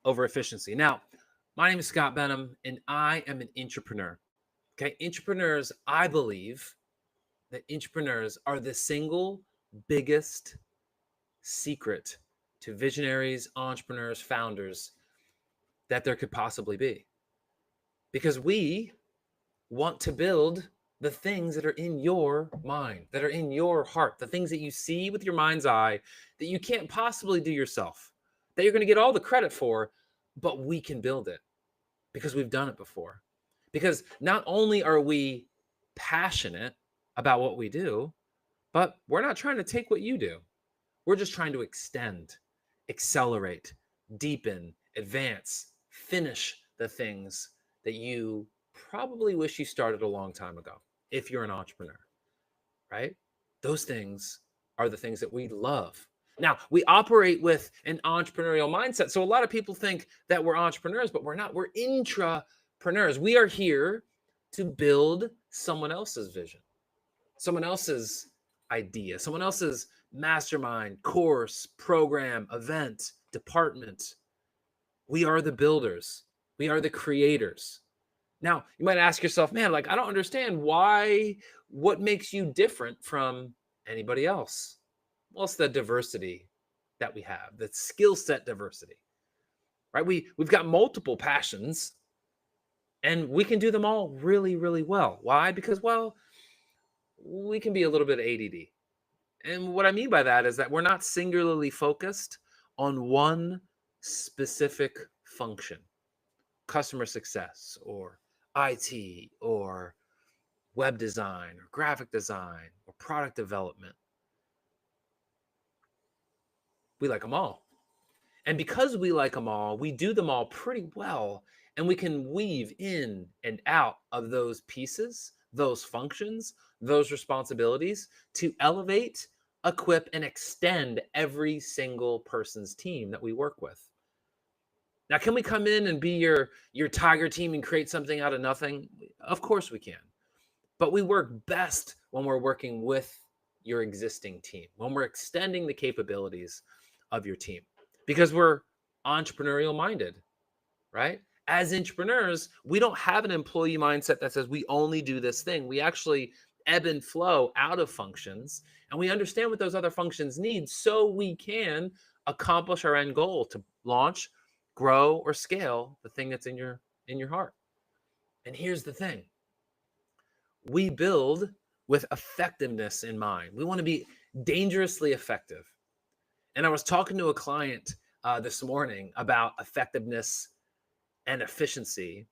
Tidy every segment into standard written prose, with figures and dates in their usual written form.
over efficiency. Now, my name is Scott Benham, and I am an intrapreneur. Okay, intrapreneurs, I believe that intrapreneurs are the single biggest secret to visionaries, entrepreneurs, founders that there could possibly be. Because we want to build the things that are in your mind, that are in your heart, the things that you see with your mind's eye that you can't possibly do yourself, that you're going to get all the credit for, but we can build it because we've done it before. Because not only are we passionate about what we do, but we're not trying to take what you do. We're just trying to extend, accelerate, deepen, advance, finish the things that you probably wish you started a long time ago if you're an entrepreneur, right? Those things are the things that we love. Now, we operate with an entrepreneurial mindset. So a lot of people think that we're entrepreneurs, but we're not. We're intrapreneurs. We are here to build someone else's vision, someone else's idea, someone else's mastermind, course, program, event, department. We are the builders. We are the creators. Now, you might ask yourself, man, like, I don't understand what makes you different from anybody else? Well, it's the diversity that we have, the skill set diversity, right? We've got multiple passions and we can do them all really, really well. Why? Because, well, we can be a little bit ADD. And what I mean by that is that we're not singularly focused on one specific function, customer success or IT or web design or graphic design or product development. We like them all. And because we like them all, we do them all pretty well. And we can weave in and out of those pieces, those functions, those responsibilities to elevate, equip, and extend every single person's team that we work with. Now, can we come in and be your tiger team and create something out of nothing? Of course we can. But we work best when we're working with your existing team, when we're extending the capabilities of your team, because we're entrepreneurial minded, right? As entrepreneurs, we don't have an employee mindset that says we only do this thing. We actually ebb and flow out of functions, and we understand what those other functions need so we can accomplish our end goal to launch, grow, or scale the thing that's in your heart. And here's the thing. We build with effectiveness in mind. We want to be dangerously effective. And I was talking to a client this morning about effectiveness and efficiency.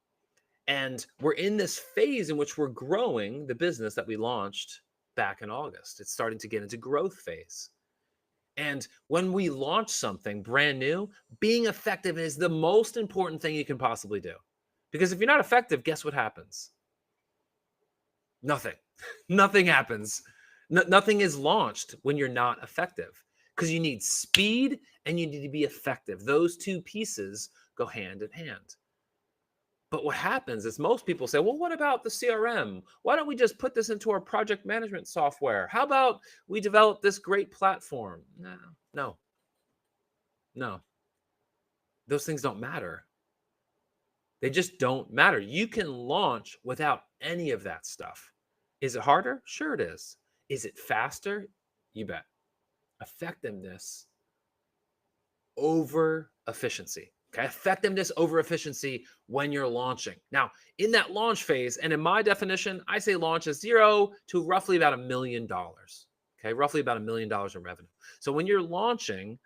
And we're in this phase in which we're growing the business that we launched back in August. It's starting to get into growth phase. And when we launch something brand new, being effective is the most important thing you can possibly do. Because if you're not effective, guess what happens? Nothing. Nothing happens. Nothing is launched when you're not effective, because you need speed and you need to be effective. Those two pieces go hand in hand. But what happens is most people say, well, what about the CRM? Why don't we just put this into our project management software? How about we develop this great platform? No. Those things don't matter. They just don't matter. You can launch without any of that stuff. Is it harder? Sure it is. Is it faster? You bet. Effectiveness over efficiency. Okay, effectiveness over efficiency when you're launching. Now, in that launch phase, and in my definition, I say launch is 0 to roughly about $1 million. Okay, roughly about $1 million in revenue. So when you're launching,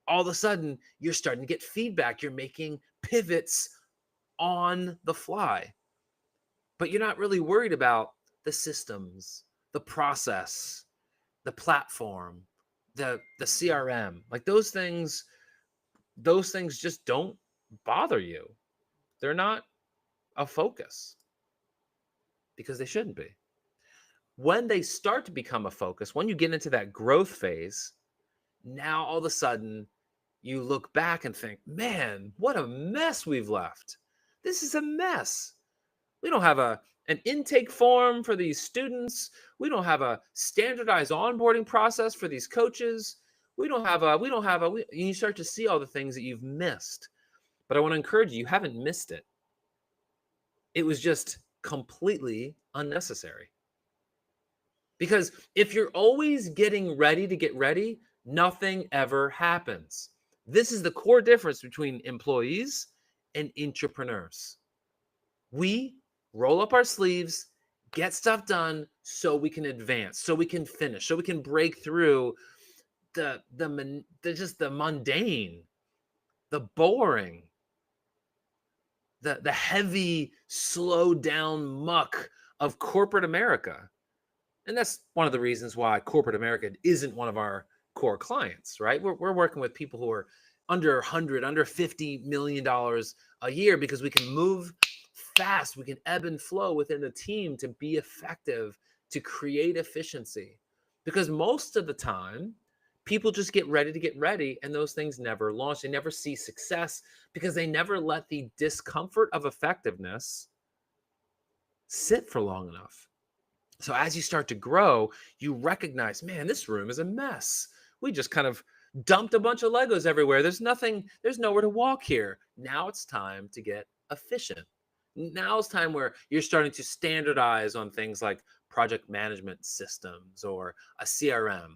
all of a sudden, you're starting to get feedback. You're making pivots on the fly. But you're not really worried about the systems, the process, the platform, the CRM. Like those things just don't bother you. They're not a focus because they shouldn't be. When they start to become a focus, when you get into that growth phase, now all of a sudden you look back and think, man, what a mess we've left. This is a mess. We don't have an intake form for these students. We don't have a standardized onboarding process for these coaches. You start to see all the things that you've missed But I want to encourage you, you haven't missed it. It was just completely unnecessary. Because if you're always getting ready to get ready, nothing ever happens. This is the core difference between employees and entrepreneurs. We roll up our sleeves, get stuff done so we can advance, so we can finish, so we can break through the mundane, the boring, the heavy, slow down muck of corporate America. And that's one of the reasons why corporate America isn't one of our core clients, right? We're working with people who are under 100, under $50 million a year, because we can move fast. We can ebb and flow within the team to be effective, to create efficiency. Because most of the time, people just get ready to get ready, and those things never launch. They never see success because they never let the discomfort of effectiveness sit for long enough. So as you start to grow, you recognize, man, this room is a mess. We just kind of dumped a bunch of Legos everywhere. There's nowhere to walk here. Now it's time to get efficient. Now it's time where you're starting to standardize on things like project management systems or a CRM,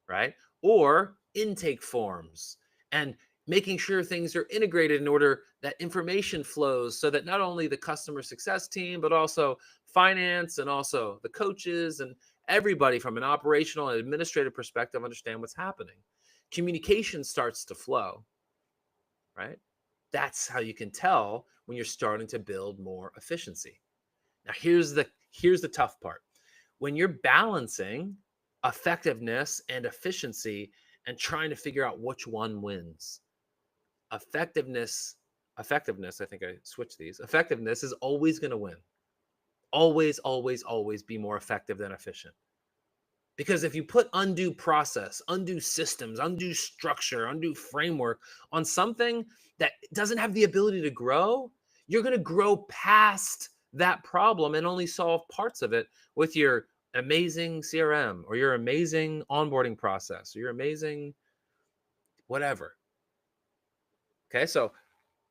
right? Or intake forms, and making sure things are integrated in order that information flows so that not only the customer success team, but also finance and also the coaches and everybody from an operational and administrative perspective understand what's happening. Communication starts to flow, right? That's how you can tell when you're starting to build more efficiency. Now, here's the tough part. When you're balancing effectiveness and efficiency and trying to figure out which one wins, effectiveness, I think I switched these. Effectiveness is always going to win. Always, always, always be more effective than efficient. Because if you put undue process, undue systems, undue structure, undue framework on something that doesn't have the ability to grow, you're going to grow past that problem and only solve parts of it with your amazing CRM or your amazing onboarding process or your amazing whatever. Okay, so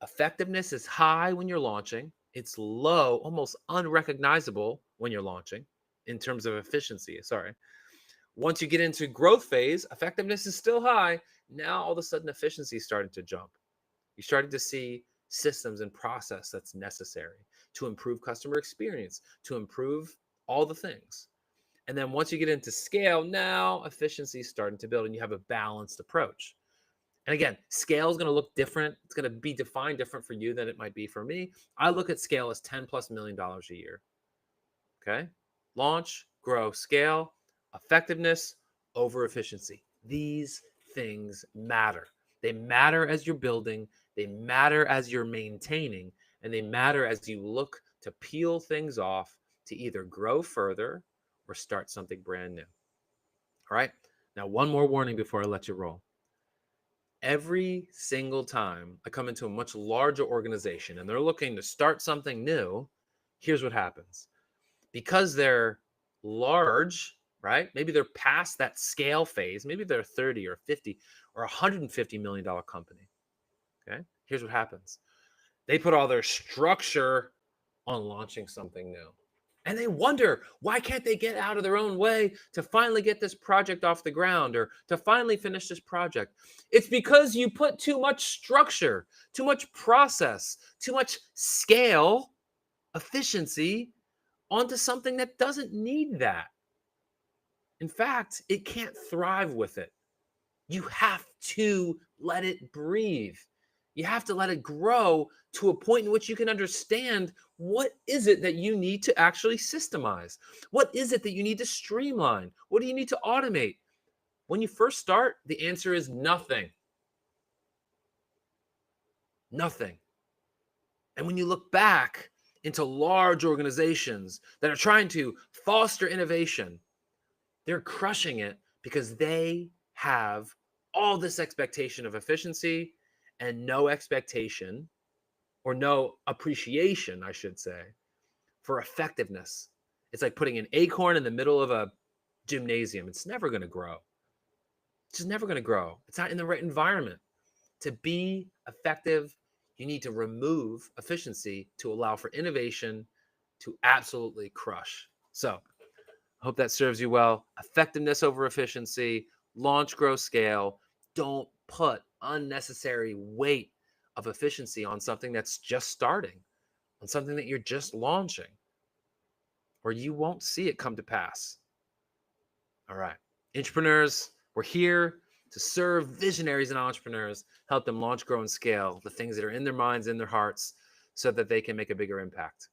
effectiveness is high when you're launching. It's low, almost unrecognizable when you're launching in terms of efficiency. Sorry. Once you get into growth phase, effectiveness is still high. Now, all of a sudden, efficiency is starting to jump. You're starting to see systems and process that's necessary to improve customer experience, to improve all the things. And then once you get into scale, now efficiency is starting to build and you have a balanced approach. And again, scale is going to look different. It's going to be defined different for you than it might be for me. I look at scale as $10+ million a year. Okay. Launch, grow, scale, effectiveness over efficiency. These things matter. They matter as you're building, they matter as you're maintaining, and they matter as you look to peel things off to either grow further or start something brand new. All right. Now, one more warning before I let you roll. Every single time I come into a much larger organization and they're looking to start something new, here's what happens. Because they're large, right? Maybe they're past that scale phase. Maybe they're 30 or 50 or $150 million company. Okay. Here's what happens. They put all their structure on launching something new. And they wonder, why can't they get out of their own way to finally get this project off the ground or to finally finish this project? It's because you put too much structure, too much process, too much scale, efficiency onto something that doesn't need that. In fact, it can't thrive with it. You have to let it breathe. You have to let it grow to a point in which you can understand what is it that you need to actually systemize? What is it that you need to streamline? What do you need to automate? When you first start, the answer is nothing. Nothing. And when you look back into large organizations that are trying to foster innovation, they're crushing it because they have all this expectation of efficiency and no expectation or no appreciation, I should say, for effectiveness. It's like putting an acorn in the middle of a gymnasium. It's never going to grow. It's just never going to grow. It's not in the right environment. To be effective, You need to remove efficiency to allow for innovation to absolutely crush. So I hope that serves you well. Effectiveness over efficiency, launch, grow, scale. Don't put unnecessary weight of efficiency on something that's just starting, on something that you're just launching, or you won't see it come to pass. All right. Entrepreneurs, we're here to serve visionaries and entrepreneurs, help them launch, grow, and scale the things that are in their minds, in their hearts, so that they can make a bigger impact.